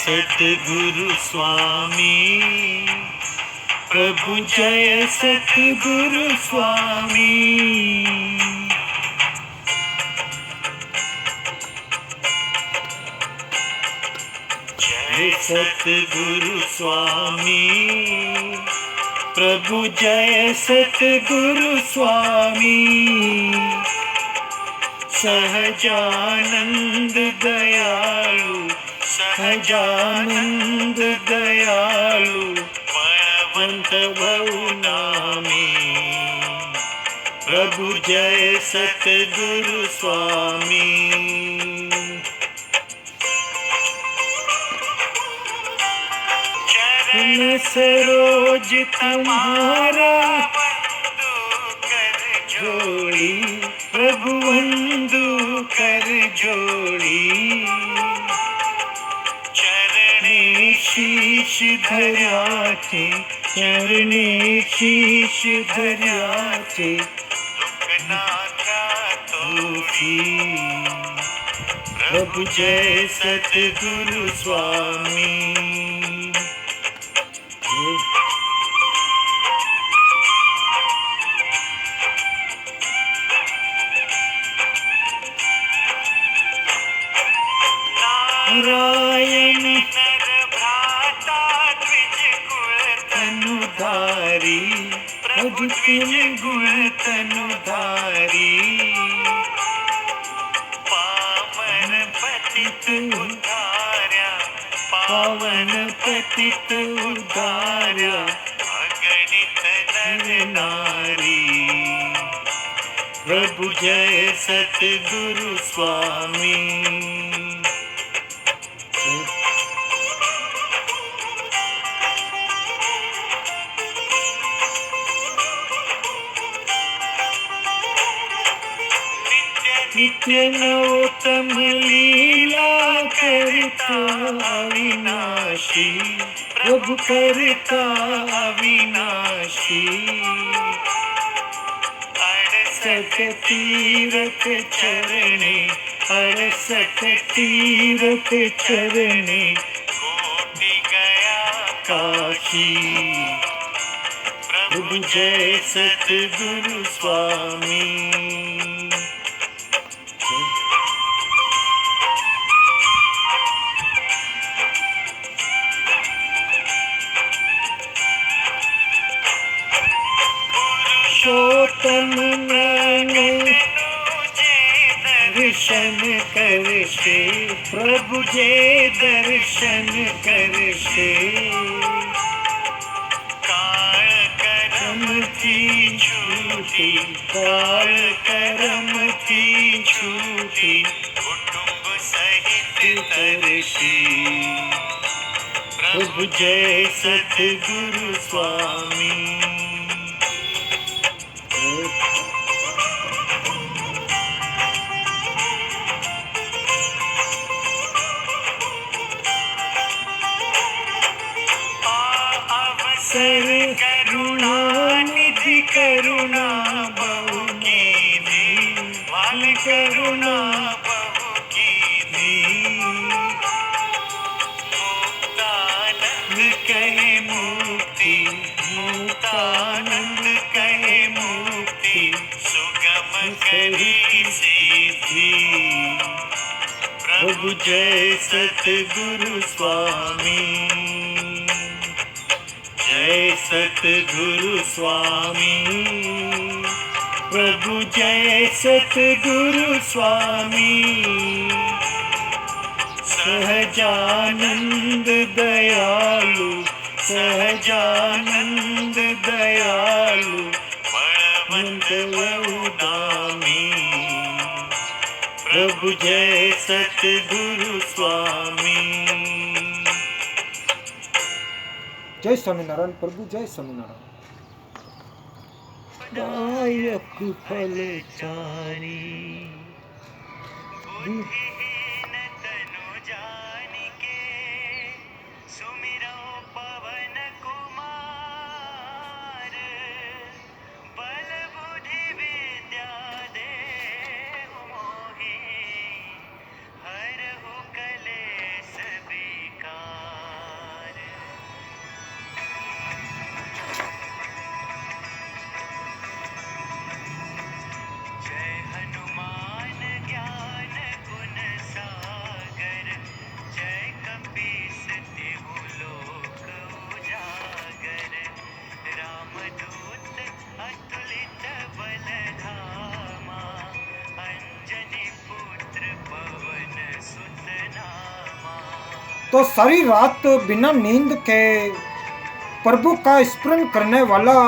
सतगुरु स्वामी प्रभु जय सतगुरु स्वामी। जय सतगुरु स्वामी प्रभु जय सतगुरु स्वामी। सहजानंद दयालु सहजानंद दयालु बलवंत बहु नामी प्रभु जय सतगुरु स्वामी। चरण सरोज तुम्हारा कर जोड़ी प्रभु वंदु कर जोड़ी। चरणे शीश धर्याचे चरणे शीश धर्याचे दुख नाथा तोड़ी प्रभु जय सतगुरु स्वामी। नारायण नर भ्राता द्विज गुण तनुधारी प्रभु द्विज गुण तनुधारी। पावन पतित उद्धार्या पावन पतित उद्धार्या अगणित नर नारी प्रभु जय सतगुरु स्वामी। नित्य नवोत्तम लीला करता अविनाशी प्रभु करता अविनाशी। अड़सठ तीरथ चरणे अड़सठ तीरथ चरणे कोटि गया काशी प्रभु जय सतगुरु स्वामी। पुरुषोत्तम नयन दर्शन करशे प्रभु जय दर्शन करशे। काल करम की छूटी काल करम की छूटी कुटुंब सहित तरशे प्रभु जय सतगुरु स्वामी। अवसर करुणा निधि करुणा बहु कीधी वाल करुणा बहु कीधी। मुक्तानंद कहे मुक्ति मुक्तानंद कहे मुक्ति सुगम करी सिद्धि प्रभु जय सतगुरु स्वामी। जय सतगुरु स्वामी प्रभु जय सतगुरु स्वामी। सहजानंद दयालु सहजानंद दयालु बलवंत बहु नामी प्रभु जय सतगुरु स्वामी। जय स्वामीनारायण प्रभु जय स्वामीनारायण। दायक फल चारी बुद्धिहीन तनु जानिके सुमिरो पवन कुमार। बल बुद्धि विद्या देहु मोहि हरहु कलेस विकार। तो सारी रात बिना नींद के प्रभु का स्मरण करने वाला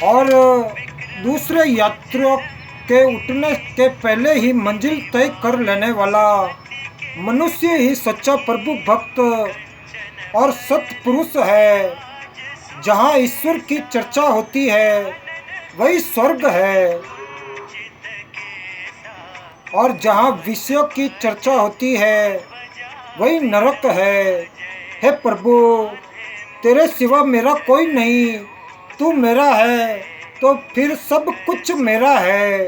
और दूसरे यात्रियों के उठने के पहले ही मंजिल तय कर लेने वाला मनुष्य ही सच्चा प्रभु भक्त और सत्पुरुष है। जहाँ ईश्वर की चर्चा होती है वही स्वर्ग है, और जहाँ विषयों की चर्चा होती है वही नरक है। हे प्रभु, तेरे सिवा मेरा कोई नहीं, तू मेरा है तो फिर सब कुछ मेरा है।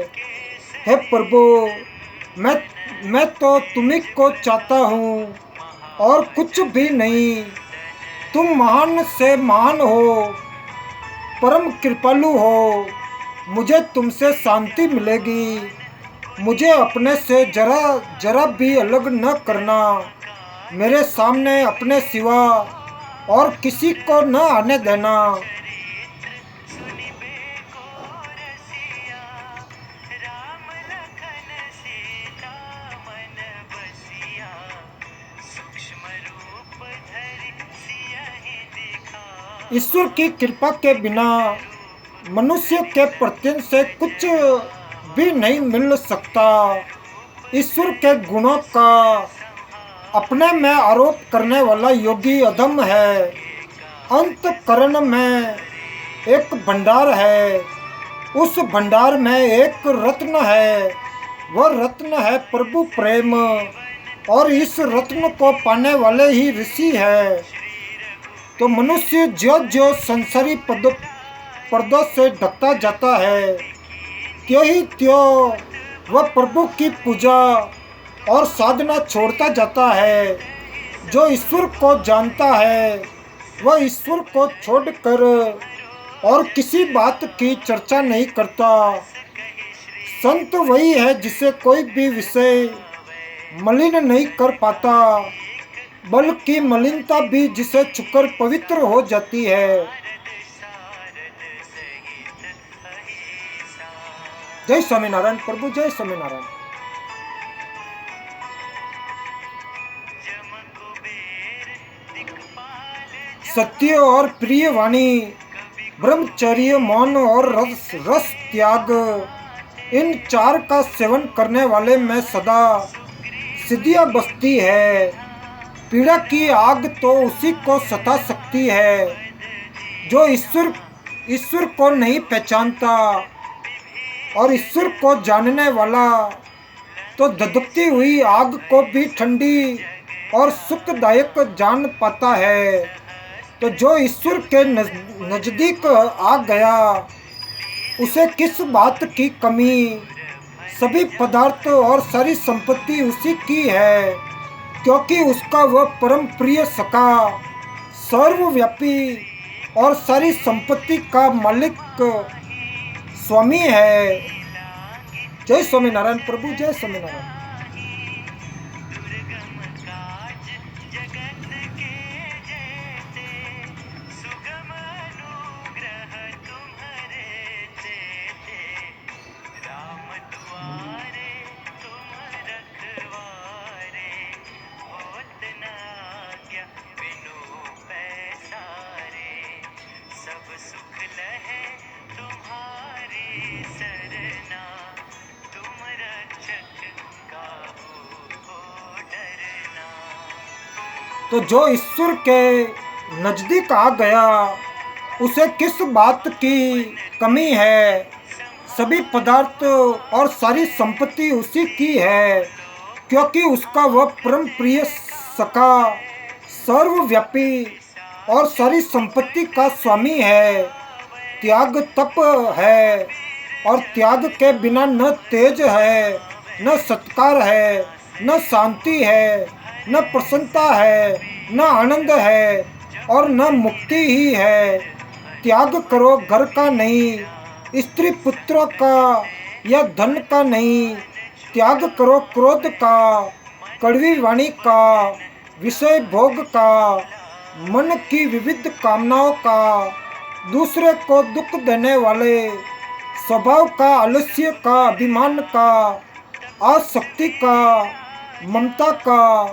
हे प्रभु, मैं तो तुम्ही को चाहता हूँ और कुछ भी नहीं। तुम महान से महान हो, परम कृपालु हो, मुझे तुमसे शांति मिलेगी। मुझे अपने से जरा भी अलग न करना। मेरे सामने अपने सिवा और किसी को न आने देना। ईश्वर की कृपा के बिना मनुष्य के प्रयत्न से कुछ भी नहीं मिल सकता। ईश्वर के गुणों का अपने में आरोप करने वाला योगी अधम है। अंतःकरण में एक भंडार है, उस भंडार में एक रत्न है, वह रत्न है प्रभु प्रेम, और इस रत्न को पाने वाले ही ऋषि है। तो मनुष्य जो जो संसारी पर्दों से ढकता जाता है, त्यों ही त्यों वह प्रभु की पूजा और साधना छोड़ता जाता है। जो ईश्वर को जानता है वह ईश्वर को छोड़कर और किसी बात की चर्चा नहीं करता। संत वही है जिसे कोई भी विषय मलिन नहीं कर पाता, बल्कि मलिनता भी जिसे छूकर पवित्र हो जाती है। जय स्वामीनारायण प्रभु, जय स्वामीनारायण। सत्य और प्रिय वाणी, ब्रह्मचर्य, मौन और रस त्याग, इन चार का सेवन करने वाले में सदा सिद्धियां बसती है। पीड़ा की आग तो उसी को सता सकती है जो ईश्वर को नहीं पहचानता, और ईश्वर को जानने वाला तो धधकती हुई आग को भी ठंडी और सुखदायक जान पाता है। तो जो ईश्वर के नजदीक आ गया उसे किस बात की कमी। सभी पदार्थ और सारी संपत्ति उसी की है, क्योंकि उसका वह परम प्रिय सखा सर्वव्यापी और सारी संपत्ति का मालिक स्वामी है। जय स्वामीनारायण प्रभु, जय स्वामीनारायण। तो जो ईश्वर के नजदीक आ गया उसे किस बात की कमी है। सभी पदार्थ और सारी संपत्ति उसी की है, क्योंकि उसका वह परम प्रिय सखा सर्वव्यापी और सारी संपत्ति का स्वामी है। त्याग तप है, और त्याग के बिना न तेज है, न सत्कार है, न शांति है, न प्रसन्नता है, न आनंद है, और न मुक्ति ही है। त्याग करो घर का नहीं, स्त्री पुत्र का या धन का नहीं। त्याग करो क्रोध का, कड़वी वाणी का, विषय भोग का, मन की विविध कामनाओं का, दूसरे को दुख देने वाले स्वभाव का, आलस्य का, अभिमान का, आसक्ति का, ममता का,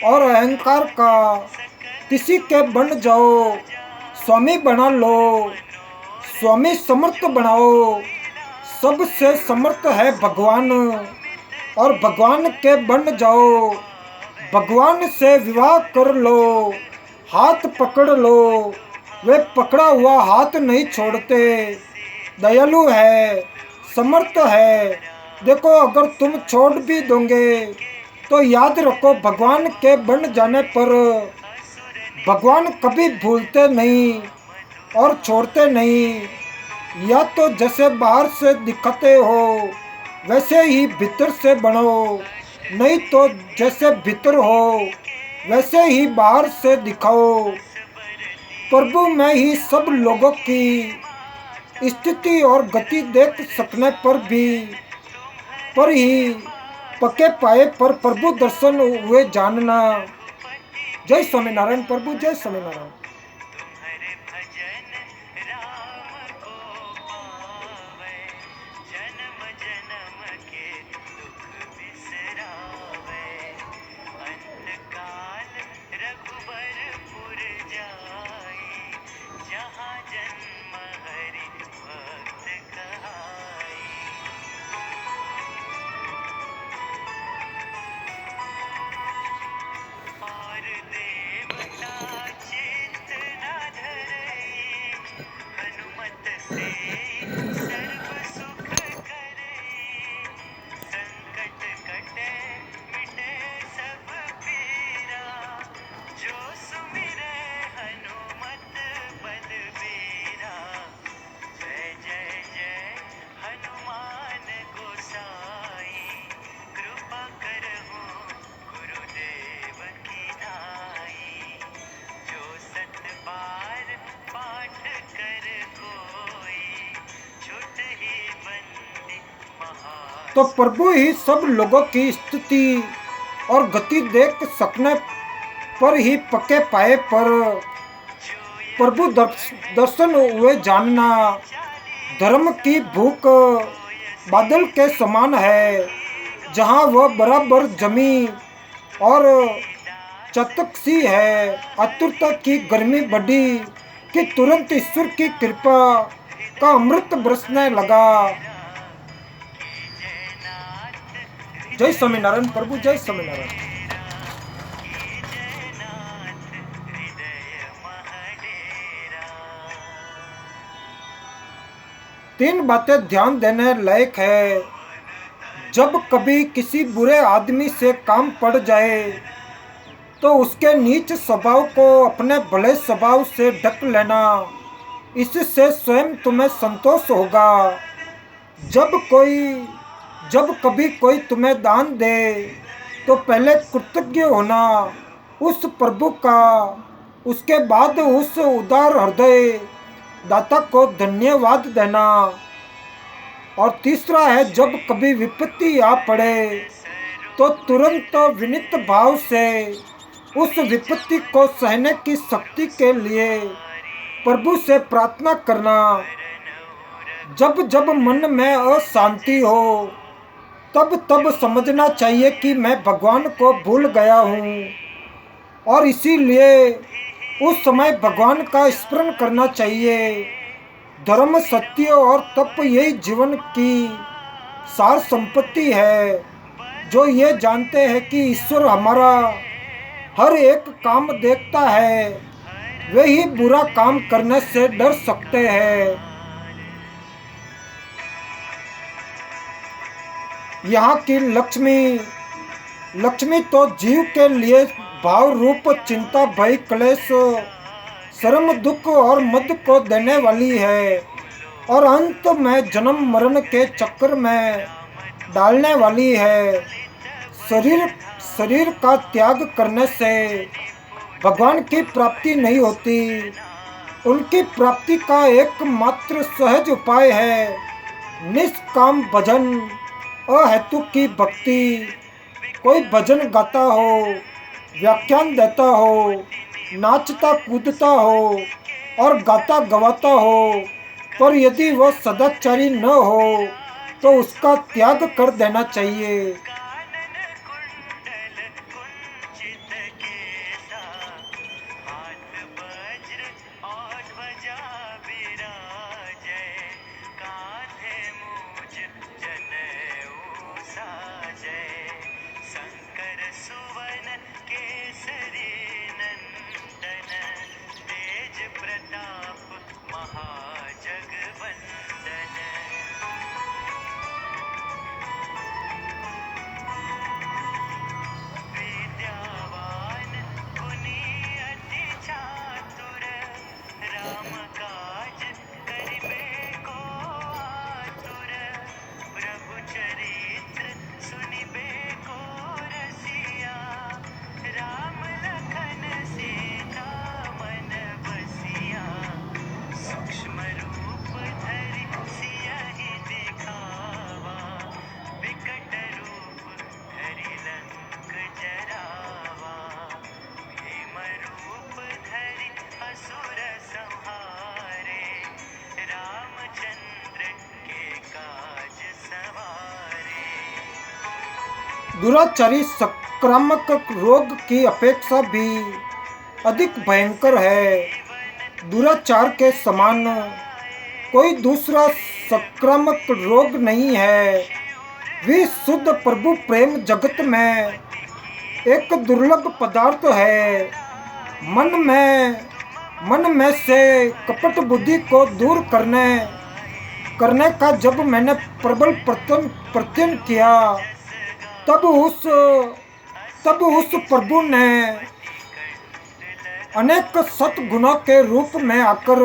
और अहंकार का किसी के बन जाओ, स्वामी बना लो, स्वामी समर्थ बनाओ। सबसे समर्थ है भगवान, और भगवान के बन जाओ। भगवान से विवाह कर लो, हाथ पकड़ लो, वे पकड़ा हुआ हाथ नहीं छोड़ते। दयालु है, समर्थ है। देखो, अगर तुम छोड़ भी दोगे तो याद रखो, भगवान के बन जाने पर भगवान कभी भूलते नहीं और छोड़ते नहीं। या तो जैसे बाहर से दिखते हो वैसे ही भीतर से बनो, नहीं तो जैसे भीतर हो वैसे ही बाहर से दिखाओ। प्रभु में ही सब लोगों की स्थिति और गति देख सकने पर ही पके पाए पर प्रभु दर्शन हुए जानना। जय स्वामीनारायण प्रभु, जय स्वामीनारायण। तुम्हारे भजन राम को पावे, जन्म जन्म के दुख बिसरावे। अंतकाल रघुबरपुर जाई, जहाँ जन्म हरि भक्त कहाई। और देवता चित्त न धरई, हनुमत से सर्व सुख करई। संकट कटे मिटे सब पीरा, जो सुमिरै हनुमत बलबीरा। जय जय जय हनुमान गोसाई, कृपा करहु गुरुदेव की नाई। जो सत बार पाठ कर कोई, छूट ही बंदी महा। तो प्रभु ही सब लोगों की स्थिति और गति देख सकने पर ही पके पाए पर प्रभु दर्शन हुए जानना। धर्म की भूख बादल के समान है, जहाँ वह बराबर जमी और चटक सी है। आतुरता की गर्मी बढ़ी कि तुरंत ईश्वर की कृपा का अमृत बरसने लगा। जय स्वामीनारायण प्रभु, जय स्वामीनारायण। जयनाथ हृदय महडेरा। तीन बातें ध्यान देने लायक है। जब कभी किसी बुरे आदमी से काम पड़ जाए तो उसके नीच स्वभाव को अपने भले स्वभाव से ढक लेना, इससे स्वयं तुम्हें संतोष होगा। जब कभी कोई तुम्हें दान दे तो पहले कृतज्ञ होना उस प्रभु का, उसके बाद उस उदार हृदय दाता को धन्यवाद देना। और तीसरा है, जब कभी विपत्ति आ पड़े तो तुरंत विनीत भाव से उस विपत्ति को सहने की शक्ति के लिए प्रभु से प्रार्थना करना। जब जब मन में अशांति हो तब समझना चाहिए कि मैं भगवान को भूल गया हूँ, और इसीलिए उस समय भगवान का स्मरण करना चाहिए। धर्म, सत्य और तप यही जीवन की सार संपत्ति है। जो ये जानते हैं कि ईश्वर हमारा हर एक काम देखता है, वे ही बुरा काम करने से डर सकते हैं। यहाँ की लक्ष्मी तो जीव के लिए भाव रूप चिंता, भय, क्लेश, श्रम, दुख और मद को देने वाली है, और अंत में जन्म मरण के चक्कर में डालने वाली है। शरीर का त्याग करने से भगवान की प्राप्ति नहीं होती। उनकी प्राप्ति का एकमात्र सहज उपाय है निष्काम भजन, अहेतु की भक्ति। कोई भजन गाता हो, व्याख्यान देता हो, नाचता कूदता हो और गाता गवाता हो, पर यदि वह सदाचारी न हो तो उसका त्याग कर देना चाहिए। कानन कुंडल कुंचित दुराचारी संक्रामक रोग की अपेक्षा भी अधिक भयंकर है। दुराचार के समान कोई दूसरा संक्रामक रोग नहीं है। विशुद्ध प्रभु प्रेम जगत में एक दुर्लभ पदार्थ है। मन में से कपट बुद्धि को दूर करने का जब मैंने प्रबल प्रयत्न किया, तब उस प्रभु ने अनेक सतगुणों के रूप में आकर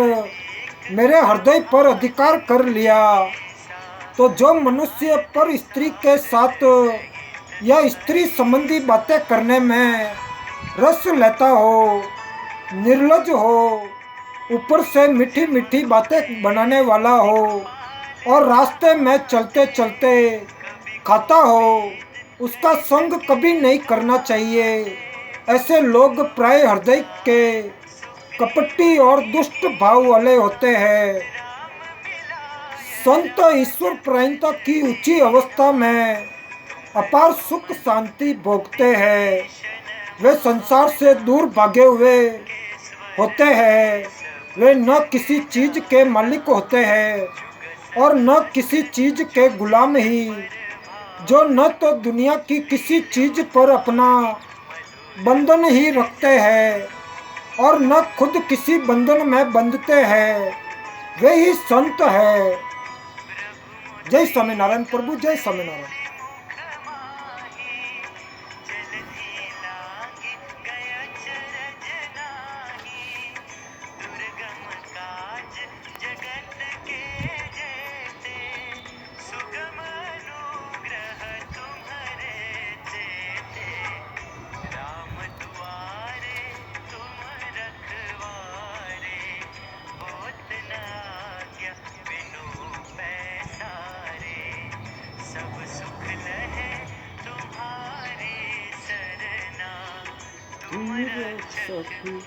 मेरे हृदय पर अधिकार कर लिया। तो जो मनुष्य पर स्त्री के साथ या स्त्री संबंधी बातें करने में रस लेता हो, निर्लज हो, ऊपर से मीठी मीठी बातें बनाने वाला हो और रास्ते में चलते चलते खाता हो, उसका संग कभी नहीं करना चाहिए। ऐसे लोग प्राय हृदय के कपटी और दुष्ट भाव वाले होते हैं। संत ईश्वर प्रायणता की ऊंची अवस्था में अपार सुख शांति भोगते हैं। वे संसार से दूर भागे हुए होते हैं। वे न किसी चीज के मालिक होते हैं और न किसी चीज के गुलाम ही, जो न तो दुनिया की किसी चीज पर अपना बंधन ही रखते हैं और न खुद किसी बंधन में बंधते हैं। वे ही संत है। जय स्वामीनारायण प्रभु, जय स्वामीनारायण। सखी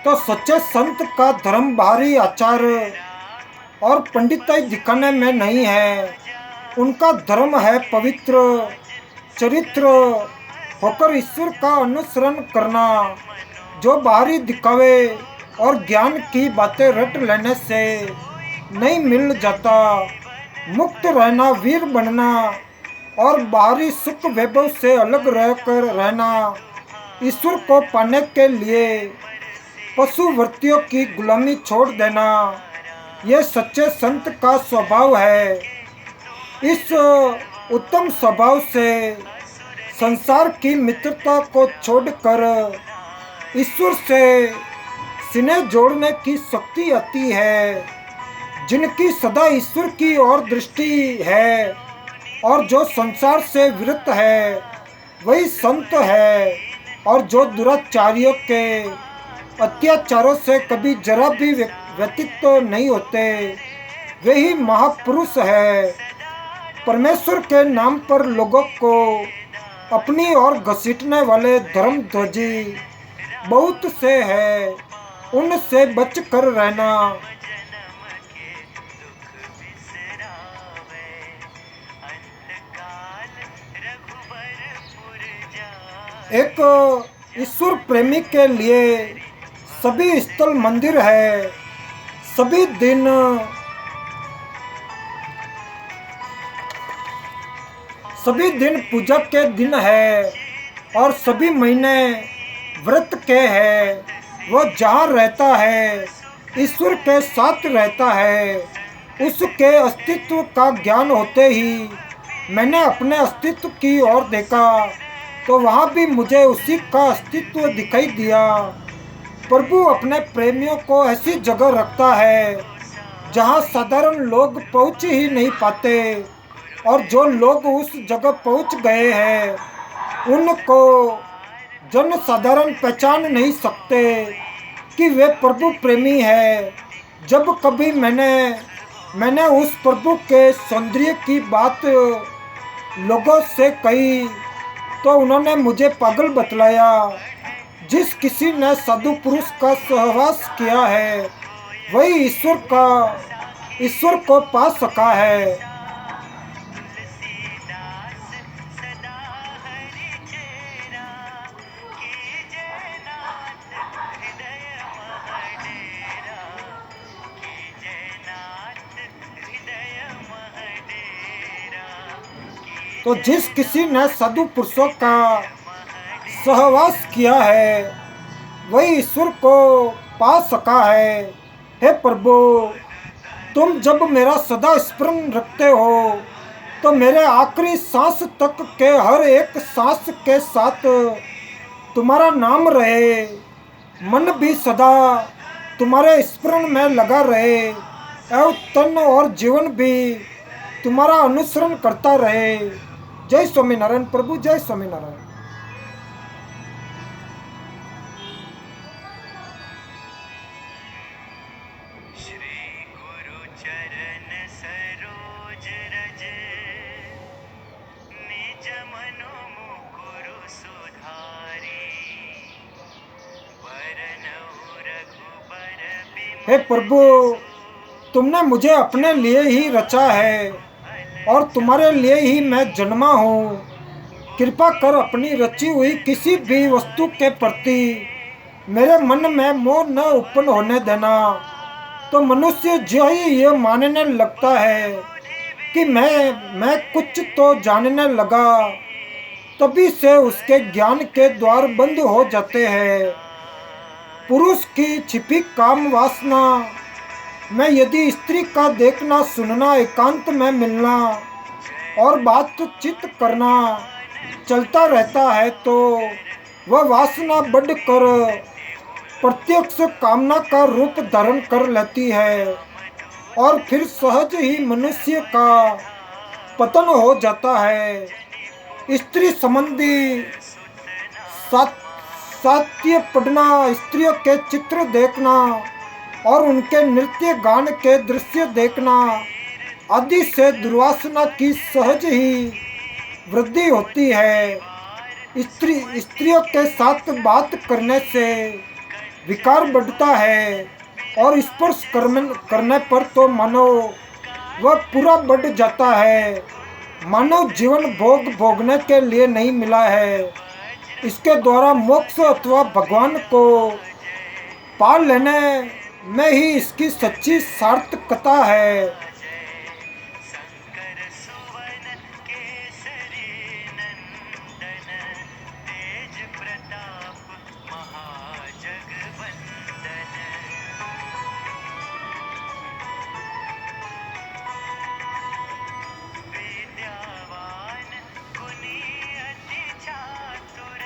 तो सच्चे संत का धर्म बाहरी आचार और पंडिताई दिखाने में नहीं है। उनका धर्म है पवित्र चरित्र होकर ईश्वर का अनुसरण करना, जो बाहरी दिखावे और ज्ञान की बातें रट लेने से नहीं मिल जाता। मुक्त रहना, वीर बनना और बाहरी सुख वैभव से अलग रहकर रहना, ईश्वर को पाने के लिए पशु वृत्तियों की गुलामी छोड़ देना, यह सच्चे संत का स्वभाव है। इस उत्तम स्वभाव से संसार की मित्रता को छोड़कर ईश्वर से सीने जोड़ने की शक्ति आती है। जिनकी सदा ईश्वर की ओर दृष्टि है और जो संसार से विरत है, वही संत है। और जो दुराचारियों के अत्याचारों से कभी जरा भी व्यतीत नहीं होते, वे ही महापुरुष है। परमेश्वर के नाम पर लोगों को अपनी ओर घसीटने वाले धर्मध्वजी बहुत से हैं। उनसे बच कर रहना। एक ईश्वर प्रेमी के लिए सभी स्थल मंदिर है। सभी दिन पूजा के दिन है और सभी महीने व्रत के हैं। वो जहाँ रहता है ईश्वर के साथ रहता है। उसके अस्तित्व का ज्ञान होते ही मैंने अपने अस्तित्व की ओर देखा तो वहाँ भी मुझे उसी का अस्तित्व दिखाई दिया। प्रभु अपने प्रेमियों को ऐसी जगह रखता है जहां साधारण लोग पहुंच ही नहीं पाते, और जो लोग उस जगह पहुंच गए हैं उनको जन साधारण पहचान नहीं सकते कि वे प्रभु प्रेमी है। जब कभी मैंने उस प्रभु के सौंदर्य की बात लोगों से कही तो उन्होंने मुझे पागल बतलाया। जिस किसी ने साधु पुरुष का सहवास किया है वही ईश्वर को पा सका है। तुलसीदास सदा हरि चेरा, कीजे नाथ हृदय महडेरा, कीजे नाथ हृदय महडेरा, तो जिस किसी ने साधु पुरुषों का सहवास किया है वही ईश्वर को पा सका है। हे प्रभु, तुम जब मेरा सदा स्मरण रखते हो तो मेरे आखिरी सांस तक के हर एक सांस के साथ तुम्हारा नाम रहे, मन भी सदा तुम्हारे स्मरण में लगा रहे, एवं तन और जीवन भी तुम्हारा अनुसरण करता रहे। जय स्वामीनारायण प्रभु, जय स्वामीनारायण। श्री गुरु चरण सरोज रज, निज मनो मुकुरु सुधारी, वरनउ रघुबर हे प्रभु, तुमने मुझे अपने लिए ही रचा है और तुम्हारे लिए ही मैं जन्मा हूँ। कृपा कर अपनी रची हुई किसी भी वस्तु के प्रति मेरे मन में मोह न उत्पन्न होने देना। तो मनुष्य जो ही ये मानने लगता है कि मैं कुछ तो जानने लगा, तभी से उसके ज्ञान के द्वार बंद हो जाते हैं। पुरुष की छिपी काम वासना में यदि स्त्री का देखना, सुनना, एकांत में मिलना और बातचीत करना चलता रहता है तो वह वासना बढ़कर प्रत्यक्ष कामना का रूप धारण कर लेती है और फिर सहज ही मनुष्य का पतन हो जाता है। स्त्री संबंधी साहित्य पढ़ना, स्त्रियों के चित्र देखना और उनके नृत्य गान के दृश्य देखना आदि से दुर्वासना की सहज ही वृद्धि होती है। स्त्रियों के साथ बात करने से विकार बढ़ता है और स्पर्श करने पर तो मानो वह पूरा बढ़ जाता है। मानव जीवन भोगने के लिए नहीं मिला है, इसके द्वारा मोक्ष अथवा भगवान को पा लेने में ही इसकी सच्ची सार्थकता है। शंकर सुवन केसरी नंदन, तेज प्रताप महाजगवंदन, विद्यावान गुणी अति चातुर,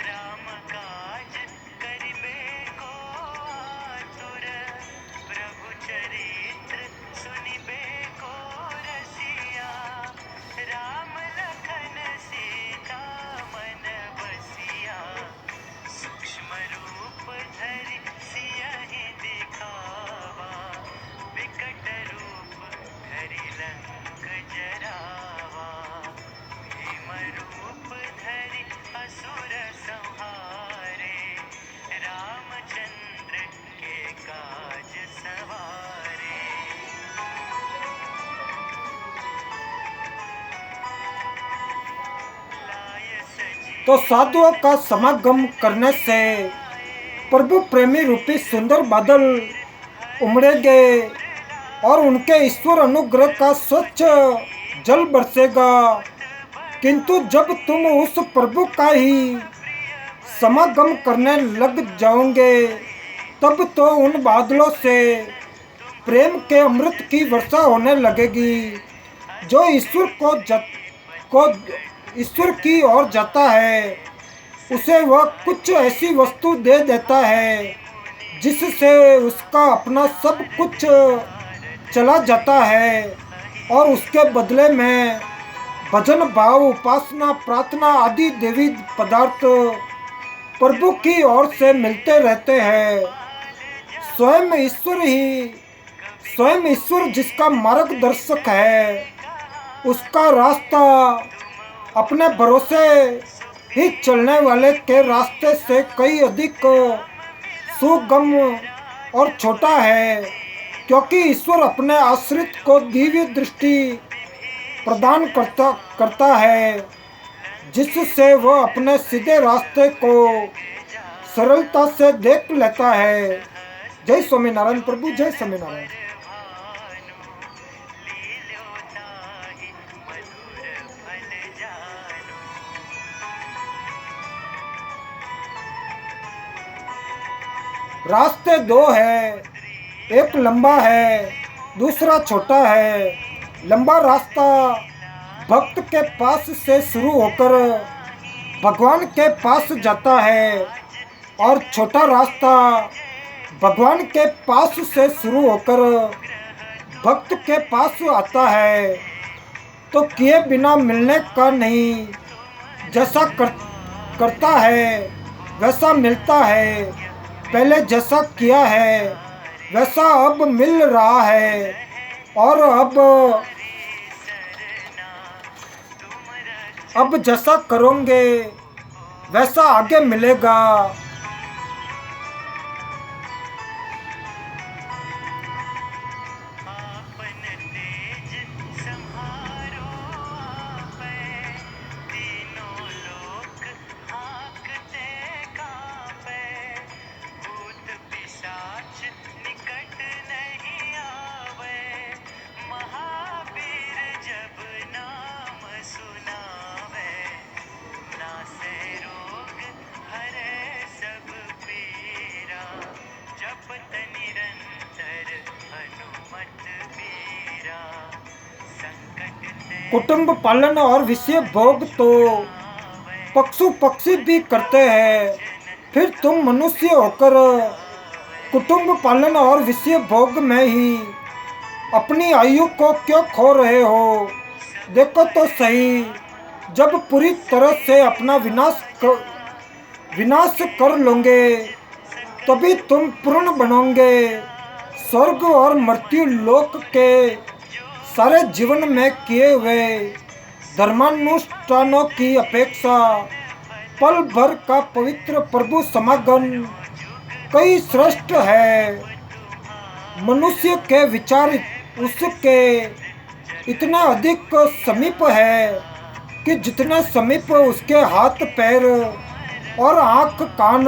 राम काज करिबे को आतुर, प्रभु चरित्र सुनिबे को रसिया, राम लखन सीता मन बसिया, सूक्ष्म रूप धरि सियहि दिखावा, विकट रूप धरि लंक जरावा, भीम रूप धरि असुर संहारे, रामचंद्र के काज सवारे। लाय सजी तो साधुओं का समागम करने से प्रभु प्रेमी रूपी सुंदर बादल उमड़ेंगे और उनके ईश्वर अनुग्रह का स्वच्छ जल बरसेगा। किंतु जब तुम उस प्रभु का ही समागम करने लग जाओगे तब तो उन बादलों से प्रेम के अमृत की वर्षा होने लगेगी जो ईश्वर की ओर जाता है। उसे वह कुछ ऐसी वस्तु दे देता है जिससे उसका अपना सब कुछ चला जाता है, और उसके बदले में भजन भाव, उपासना, प्रार्थना आदि देवी पदार्थ प्रभु की ओर से मिलते रहते हैं। स्वयं ईश्वर ही, स्वयं ईश्वर जिसका मार्गदर्शक है, उसका रास्ता अपने भरोसे ही चलने वाले के रास्ते से कई अधिक सुगम और छोटा है, क्योंकि ईश्वर अपने आश्रित को दिव्य दृष्टि प्रदान करता है, जिससे वह अपने सीधे रास्ते को सरलता से देख लेता है। जय स्वामीनारायण प्रभु, जय स्वामीनारायण। रास्ते दो है, एक लंबा है, दूसरा छोटा है। लंबा रास्ता भक्त के पास से शुरू होकर भगवान के पास जाता है, और छोटा रास्ता भगवान के पास से शुरू होकर भक्त के पास आता है। तो किए बिना मिलने का नहीं, जैसा करता है वैसा मिलता है। पहले जैसा किया है वैसा अब मिल रहा है, और अब जैसा करोगे वैसा आगे मिलेगा। कुटुंब पालन और विषय भोग तो पशु पक्षी भी करते हैं, फिर तुम मनुष्य होकर कुटुंब पालन और विषय भोग में ही अपनी आयु को क्यों खो रहे हो? देखो तो सही, जब पूरी तरह से अपना विनाश कर लोगे तभी तुम पूर्ण बनोगे। स्वर्ग और मृत्यु लोक के सारे जीवन में किए हुए धर्मानुष्ठानों की अपेक्षा पल भर का पवित्र प्रभु समागम कई श्रेष्ठ है। मनुष्य के विचार उसके इतना अधिक समीप है कि जितने समीप उसके हाथ पैर और आँख कान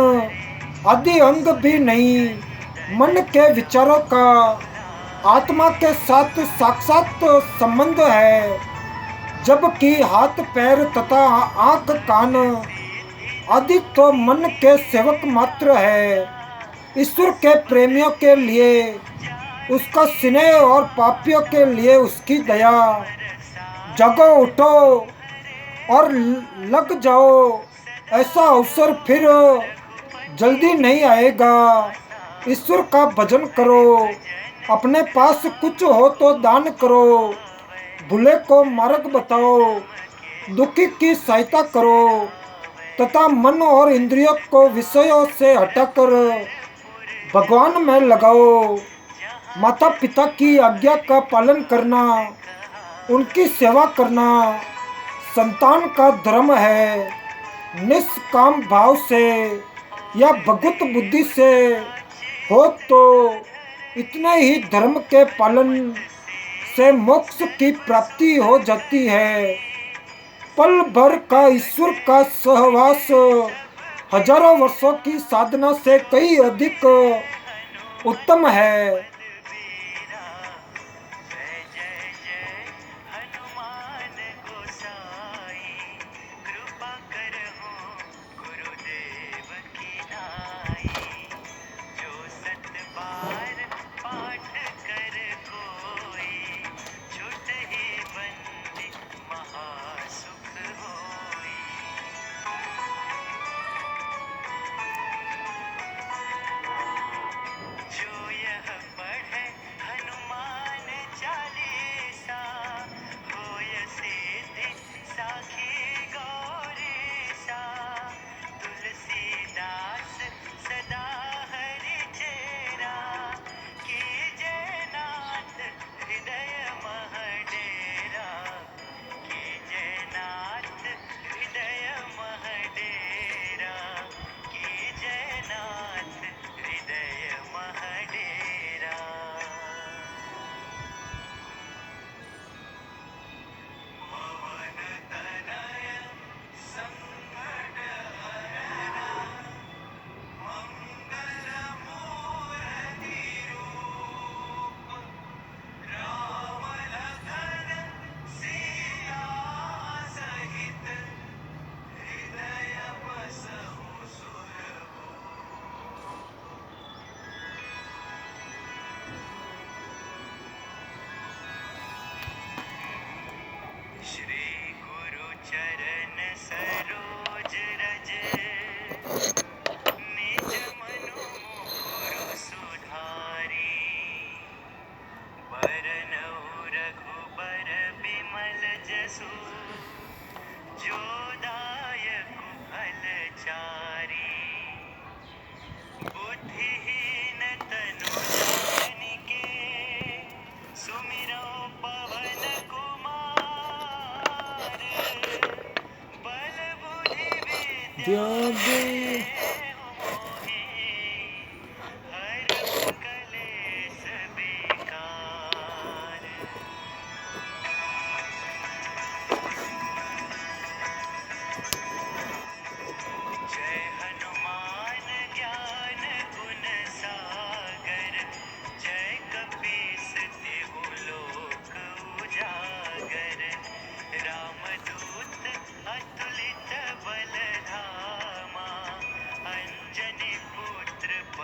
आदि अंग भी नहीं। मन के विचारों का आत्मा के साथ साक्षात संबंध है, जबकि हाथ पैर तथा आँख कान आदि तो मन के सेवक मात्र है। ईश्वर के प्रेमियों के लिए उसका स्नेह और पापियों के लिए उसकी दया। जगो, उठो और लग जाओ, ऐसा अवसर फिर जल्दी नहीं आएगा। ईश्वर का भजन करो, अपने पास कुछ हो तो दान करो, भूले को मार्ग बताओ, दुखी की सहायता करो तथा मन और इंद्रियों को विषयों से हटाकर भगवान में लगाओ। माता पिता की आज्ञा का पालन करना, उनकी सेवा करना संतान का धर्म है। निष्काम भाव से या भगवत बुद्धि से हो तो इतने ही धर्म के पालन से मोक्ष की प्राप्ति हो जाती है। पल भर का ईश्वर का सहवास हजारों वर्षों की साधना से कई अधिक उत्तम है।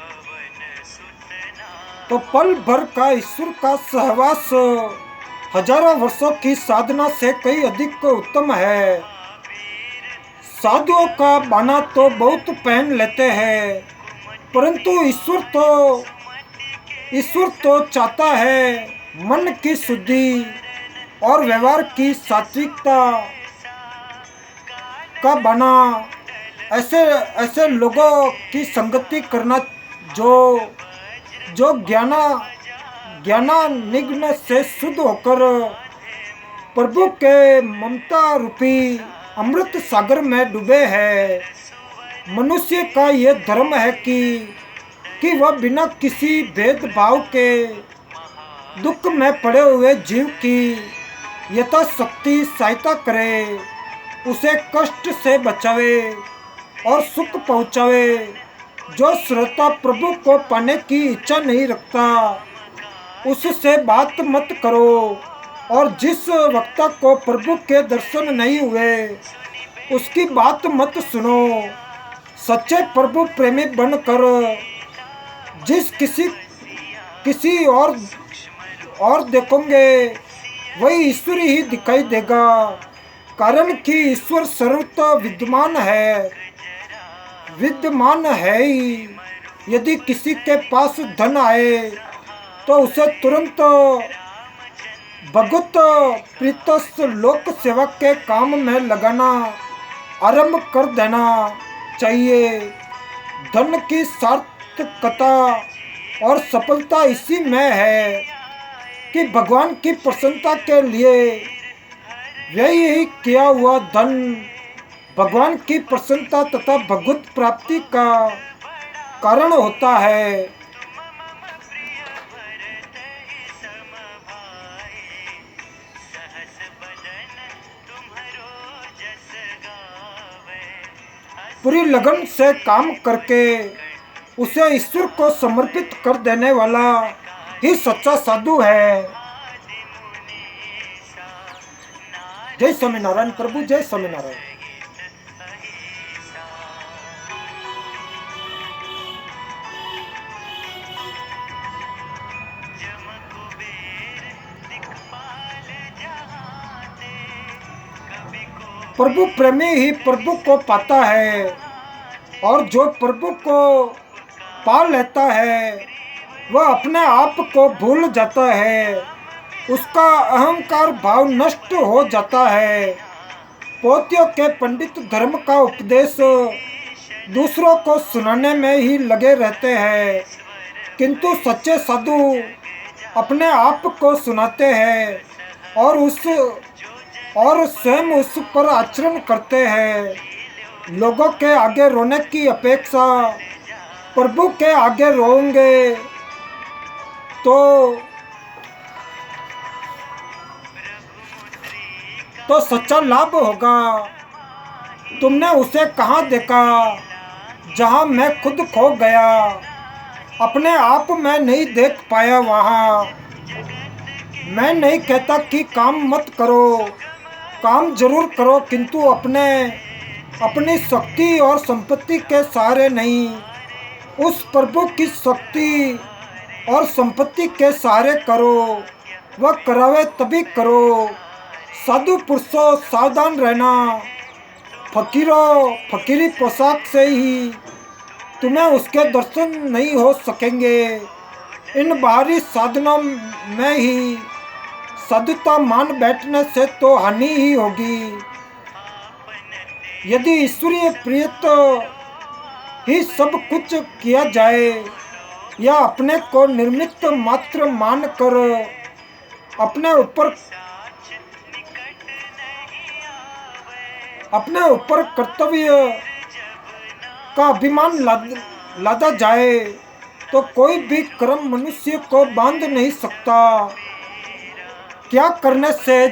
पवन सुतना तो पल भर का ईश्वर का सहवास हजारों वर्षों की साधना से कई अधिक उत्तम है। साधुओं का बाना तो बहुत पहन लेते हैं, परंतु ईश्वर तो चाहता है मन की शुद्धि और व्यवहार की सात्विकता का बना। ऐसे ऐसे लोगों की संगति करना जो जो ज्ञानानिग्न से शुद्ध होकर प्रभु के ममता रूपी अमृत सागर में डूबे हैं। मनुष्य का ये धर्म है कि वह बिना किसी भेदभाव के दुख में पड़े हुए जीव की यथाशक्ति सहायता करे, उसे कष्ट से बचावे और सुख पहुँचावे। जो श्रोता प्रभु को पाने की इच्छा नहीं रखता उससे बात मत करो, और जिस वक्ता को प्रभु के दर्शन नहीं हुए उसकी बात मत सुनो। सच्चे प्रभु प्रेमी बनकर जिस किसी और देखोगे वही ईश्वर ही दिखाई देगा, कारण कि ईश्वर सर्वत्र विद्यमान है ही। यदि किसी के पास धन आए तो उसे तुरंत भगवत प्रीतस्थ लोक सेवा के काम में लगाना आरंभ कर देना चाहिए। धन की सार्थकता और सफलता इसी में है कि भगवान की प्रसन्नता के लिए यही किया हुआ धन भगवान की प्रसन्नता तथा भगवत प्राप्ति का कारण होता है। पूरी लगन से काम करके उसे ईश्वर को समर्पित कर देने वाला ही सच्चा साधु है। जय स्वामीनारायण प्रभु, जय स्वामीनारायण। प्रभु प्रेमी ही प्रभु को पाता है, और जो प्रभु को पा लेता है वह अपने आप को भूल जाता है, उसका अहंकार भाव नष्ट हो जाता है। पोतियों के पंडित धर्म का उपदेश दूसरों को सुनाने में ही लगे रहते हैं, किंतु सच्चे साधु अपने आप को सुनाते हैं और स्वयं उस पर आचरण करते हैं। लोगों के आगे रोने की अपेक्षा प्रभु के आगे रोएंगे तो सच्चा लाभ होगा। तुमने उसे कहाँ देखा जहाँ मैं खुद खो गया, अपने आप में नहीं देख पाया वहाँ। मैं नहीं कहता कि काम मत करो, काम जरूर करो, किंतु अपनी शक्ति और संपत्ति के सहारे नहीं, उस प्रभु की शक्ति और संपत्ति के सहारे करो। वह करावे तभी करो। साधु पुरुषों सावधान रहना, फकीरी पोशाक से ही तुम्हें उसके दर्शन नहीं हो सकेंगे। इन बाहरी साधनों में ही साधुता मान बैठने से तो हानि ही होगी। यदि ईश्वरीय प्रियत ही सब कुछ किया जाए या अपने को निर्मित मात्र मान कर अपने ऊपर कर्तव्य का अभिमान लादा जाए तो कोई भी कर्म मनुष्य को बांध नहीं सकता। क्या करने से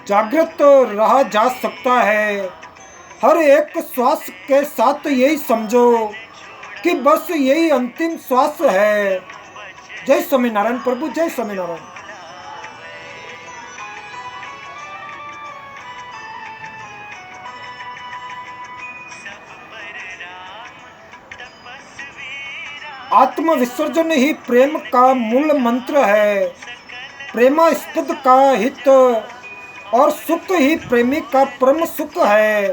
जागृत रहा जा सकता है? हर एक श्वास के साथ यही समझो कि बस यही अंतिम श्वास है। जय स्वामीनारायण प्रभु, जय स्वामीनारायण। सब पर राम तपस्वी आत्म विसर्जन ही प्रेम का मूल मंत्र है। प्रेमास्पद का हित और सुख ही प्रेमी का परम सुख है।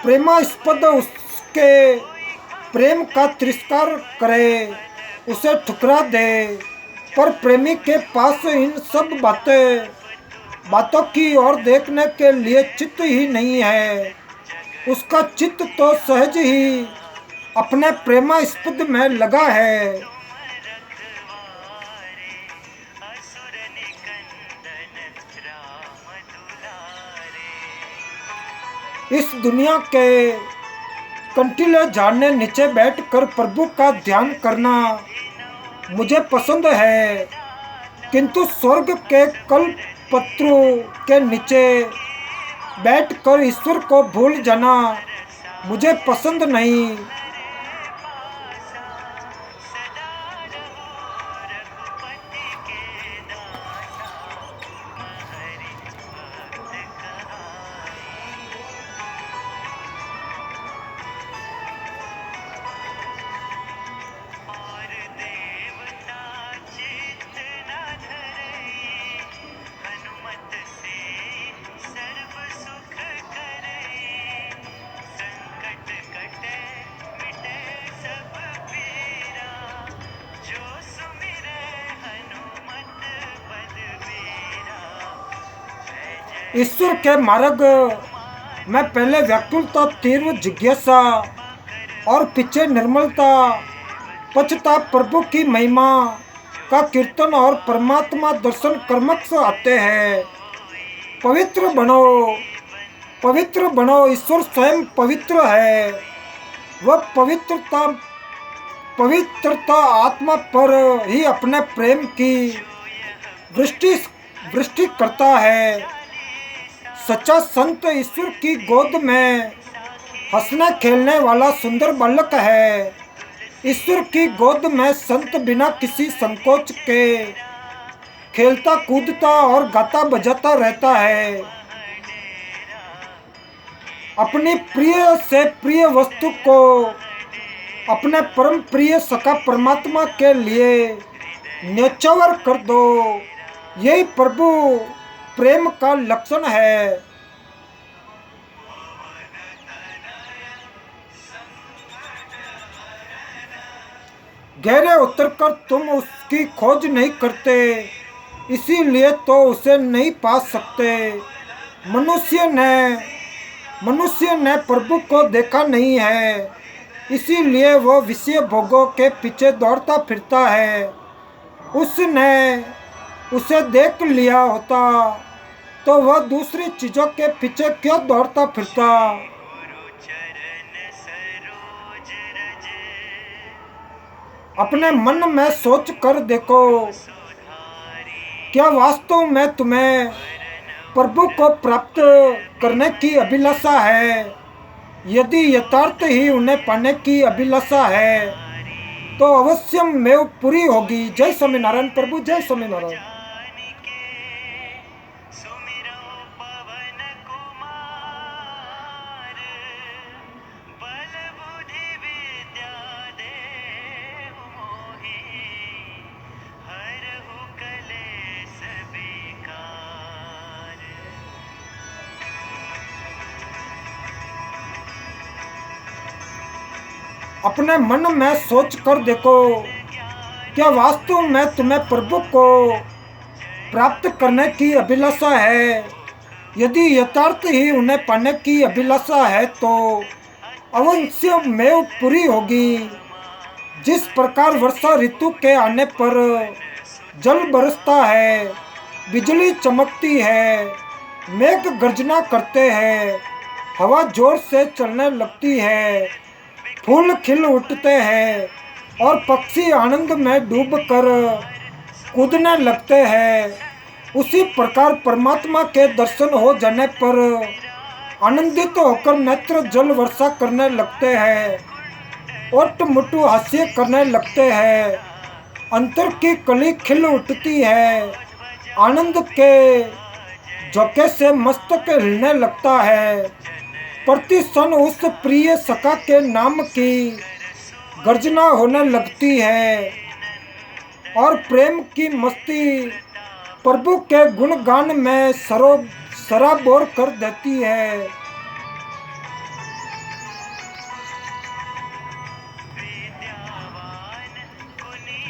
प्रेमास्पद उसके प्रेम का तिरस्कार करे, उसे ठुकरा दे, पर प्रेमी के पास इन सब बातों की ओर देखने के लिए चित्त ही नहीं है। उसका चित्त तो सहज ही अपने प्रेमास्पद में लगा है। असुर निकंदन राम दुलारे। इस दुनिया के कंटीले झाड़ ने नीचे बैठकर प्रभु का ध्यान करना मुझे पसंद है, किंतु स्वर्ग के कल्पत्रु के नीचे बैठकर ईश्वर को भूल जाना मुझे पसंद नहीं। ईश्वर के मार्ग में पहले व्याकुलता, तीव्र जिज्ञासा और पीछे निर्मलता, पश्चात प्रभु की महिमा का कीर्तन और परमात्मा दर्शन कर्मक्ष आते हैं। पवित्र बनो, ईश्वर स्वयं पवित्र है। वह पवित्रता आत्मा पर ही अपने प्रेम की वृष्टि करता है। सच्चा संत ईश्वर की गोद में हंसने खेलने वाला सुंदर बालक है। ईश्वर की गोद में संत बिना किसी संकोच के खेलता कूदता और गाता बजाता रहता है। अपनी प्रिय से प्रिय वस्तु को अपने परम प्रिय सखा परमात्मा के लिए न्यौछावर कर दो। यही प्रभु प्रेम का लक्षण है। गहरे उतरकर तुम उसकी खोज नहीं करते, इसीलिए तो उसे नहीं पा सकते। मनुष्य ने प्रभु को देखा नहीं है, इसीलिए वह विषय भोगों के पीछे दौड़ता फिरता है। उसने उसे देख लिया होता तो वह दूसरी चीजों के पीछे क्यों दौड़ता फिरता। अपने मन में सोच कर देखो, क्या वास्तव में तुम्हें प्रभु को प्राप्त करने की अभिलाषा है? यदि यथार्थ ही उन्हें पाने की अभिलाषा है तो अवश्य में पूरी होगी। जय स्वामीनारायण प्रभु, जय स्वामीनारायण। अपने मन में सोच कर देखो, क्या वास्तव में तुम्हें प्रभु को प्राप्त करने की अभिलाषा है? यदि यथार्थ ही उन्हें पाने की अभिलाषा है तो अवश्य में पूरी होगी। जिस प्रकार वर्षा ऋतु के आने पर जल बरसता है, बिजली चमकती है, मेघ गर्जना करते हैं, हवा जोर से चलने लगती है, फूल खिल उठते हैं और पक्षी आनंद में डूबकर कूदने लगते हैं, उसी प्रकार परमात्मा के दर्शन हो जाने पर आनंदित होकर नेत्र जल वर्षा करने लगते हैं, ओट-मुट्टू हास्य करने लगते हैं, अंतर की कली खिल उठती है, आनंद के झोंके से मस्तक हिलने लगता है। प्रति क्षण उस प्रिय सखा के नाम की गर्जना होने लगती है और प्रेम की मस्ती प्रभु के गुणगान में सराबोर कर देती है।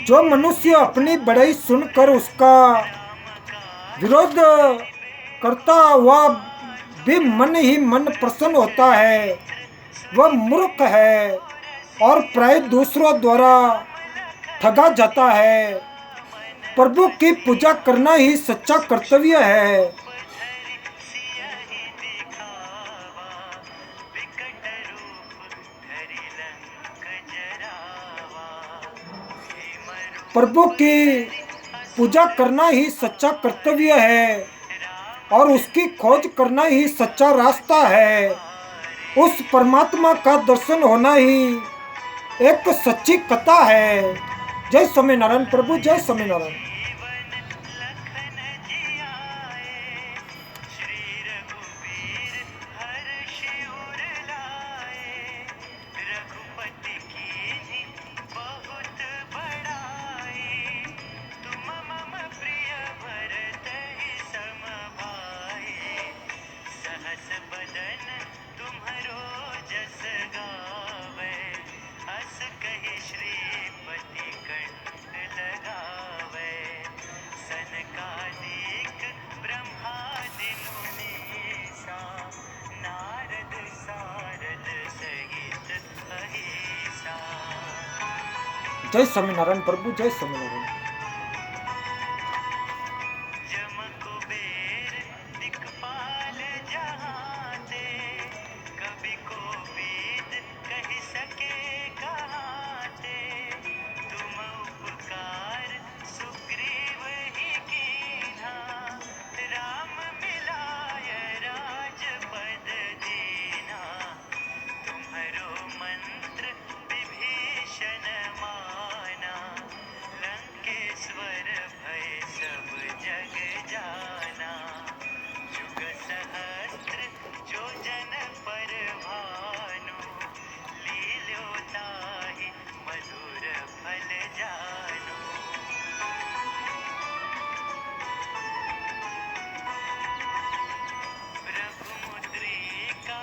जो मनुष्य अपनी बड़ाई सुनकर उसका विरोध करता वह भी मन ही मन प्रसन्न होता है, वह मूर्ख है और प्राय दूसरों द्वारा ठगा जाता है। प्रभु की पूजा करना ही सच्चा कर्तव्य है। प्रभु की पूजा करना ही सच्चा कर्तव्य है और उसकी खोज करना ही सच्चा रास्ता है। उस परमात्मा का दर्शन होना ही एक सच्ची कथा है। जय स्वामीनारायण प्रभु, जय स्वामीनारायण। बदन तुम्हारो जस गावे, अस कहि श्रीपति कंठ लगावे। सनकादिक ब्रह्मादि मुनीसा, नारद सारद सहित अहिसा। जय स्वामीनारायण प्रभु, जय स्वामीनारायण।